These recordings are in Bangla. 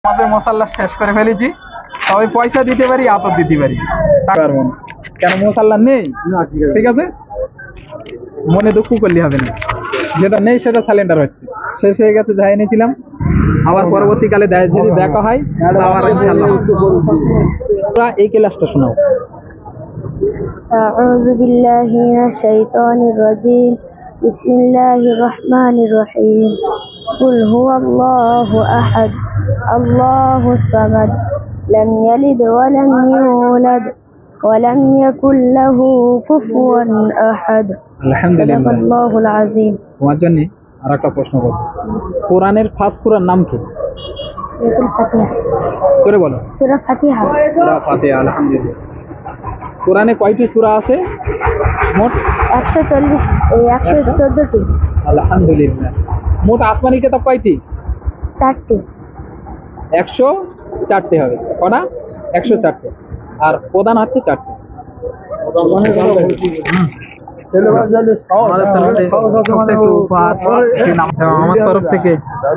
আমাদের মশাল্লা শেষ করে ফেলেছি, সবাই পয়সা দিতে পারি, আতর দিতে পারি, পারবো না কেন মশাল্লা নেই। ঠিক আছে, মনে দুঃখ করলে হবে না, যেটা নেই সেটা সালেন্ডার হচ্ছে, শেষ হয়ে গেছে, যা এনেছিলাম। আবার পরবর্তীকালে যদি দেখা হয় আবার ইনশাআল্লাহ। তোমরা এই ক্লাসটা শোনাও। أعوذ بالله من الشيطان الرجيم بسم الله الرحمن الرحيم قل هو الله أحد الله الصمد لم يلد ولم يولد ولم يكن له كفوا أحد আলহামদুলিল্লাহ। صدق الله العظيم। তোমার জন্য আর একটা প্রশ্ন করব, কোরআনের ফার্স্ট সূরার নাম কি? সূরাতুল ফাতিহা। জোরে বলো। সূরা ফাতিহা। সূরা ফাতিহা। আলহামদুলিল্লাহ। কোরআনে কয়টি সূরা আছে মোট? 114টি। আলহামদুলিল্লাহ। মোট আসমানি কিতাব কয়টি? 4টি। 104টি হবে, কটা? 104টি। আর প্রধান হচ্ছে 4টি। আমার তরফ থেকে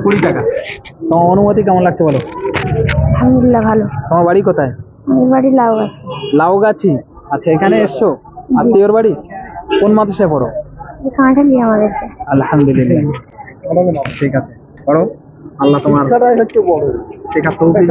20 টাকা। তোমার অনুমতি কেমন লাগছে বলো? আলহামদুলিল্লাহ ভালো। তোমার বাড়ি কোথায়? আমার বাড়ি লাউগাছি। লাউগাছি। আচ্ছা, এখানে এসছো আত্মীয়র বাড়ি? কোন মাদ্রাসায় পড়ো? কাঁঠালি আমাদের দেশে। আলহামদুলিল্লাহ, ঠিক আছে, পড়ো। আল্লাহ তোমার শেখা তৌফিক